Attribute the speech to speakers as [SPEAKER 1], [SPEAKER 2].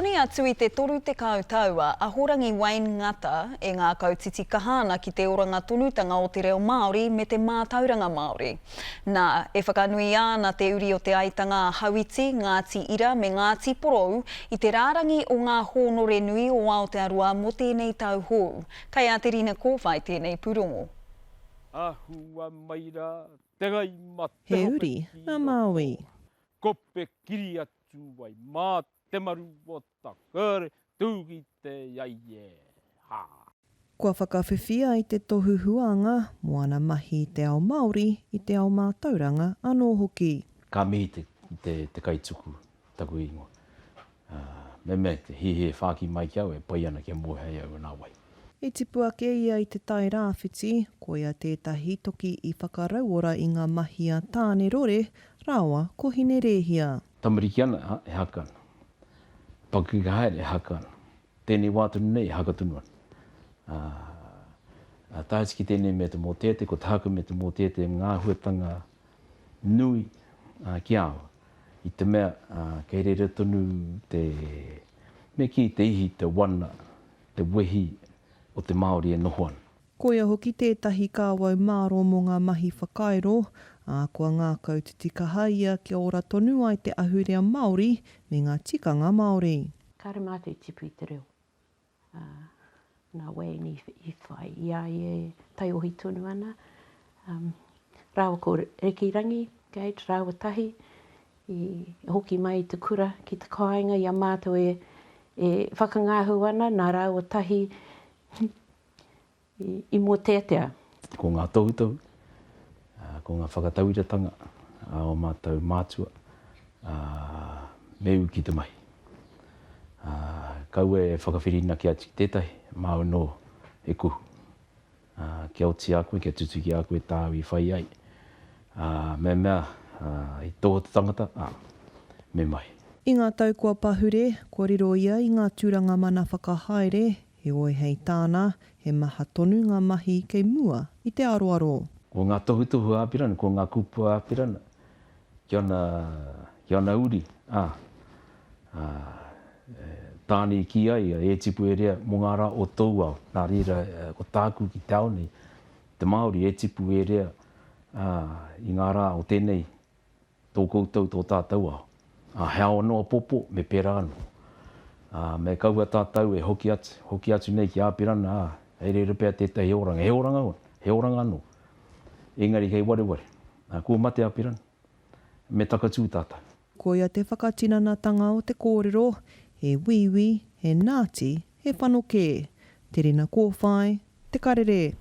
[SPEAKER 1] koni atu I te toru te kautaua, ahorangi Wayne Ngata e ngā kautiti kahana ki te oranga tonutanga o te reo Māori me te mātauranga Māori. Nā, e whakanui ana te uri o te aitanga Hawiti, Ngāti Ira me Ngāti Porou I te rārangi o ngā hōnore nui o Aotearoa mo tēnei tau hou. Kei a te rina kōwhai tēnei purongo.
[SPEAKER 2] Ahua maira, tengai ma
[SPEAKER 3] He uri, ngā Māui.
[SPEAKER 2] Kope kiri atu wai mā te maru o takare, tūki te iaie. Ha.
[SPEAKER 3] Kua whakawhiwhia I te tohu huanga, moana mahi te ao Māori I te ao mātauranga anō hoki.
[SPEAKER 4] Ka mihi te kaituku taku ingoa. Me te hihe whāki mai ki au e pai ana kia mohei au nā wai.
[SPEAKER 3] E tipu ake ia I te tai rāwhiti, ko ia tētahi toki I whakarauora I ngā mahi a tāne rore, rāua ko hine rehia.
[SPEAKER 4] Tamariki ana e haka ana. Paku ka haere e haka ana. Tēnei wātunu nei e haka tunu ana. Tāhisi ki tēnei me te mō tēte, ko tāku me te mō tēte ngā huetanga nui ki awa. I te mea, kei reira tonu te me ki te ihi, te wana, te wehi o te Māori e noho ana.
[SPEAKER 3] Ko ia hoki tētahi kāwau māro mo ngā mahi whakairo, kua ngā kautiti kahaia kia ora tonu ai te ahurea Māori me ngā tikanga Māori.
[SPEAKER 5] Kāre mātou tipu I te reo. Nā wei I whai. Ia e tai ohi tonu ana. Rāua ko Rekirangi, Gate, rāua tahi. I hoki mai te kura ki te kāinga, ia mātou e whakangāhu ana, nā rāua tahi I mō tētea.
[SPEAKER 4] Ko ngā tohutau, ko ngā whakatauiratanga, o mātou mātua, meu ki te mahi. Kau e whakawhirina ki ati tētahi, māu no e kuhu. Kia oti a koe, kia tutuki a koe tāu I whai ai. Mea, I tōha te tangata, me mai.
[SPEAKER 3] I ngā tau kua pahure, kua riro ia I ngā tūranga mana whakahaere, he oi hei tāna, he maha tonu ngā mahi kei mua I te aroaro.
[SPEAKER 4] Ko ngā tohutohu āpirana, ko ngā kupu āpirana, ki ana uri. Tāne ki ai, e tipu e rea mō ngā rā o tau au, nā rira o tāku ki te ao nei. Te Māori e tipu e rea I ngā rā o tēnei tō koutou tō tātou au. Hea anoa popo me pera anu. Me kaua tātou e hoki atu nei ki āpirana, e re ripea tētai he oranga anō. Engari kei wareware, kua mate āpirana, me takatū tātou.
[SPEAKER 3] Ko ia te whakatinanatanga o te kōrero, he wiwi, he Ngāti, he whanokē. Te rina kōwhai, te karere.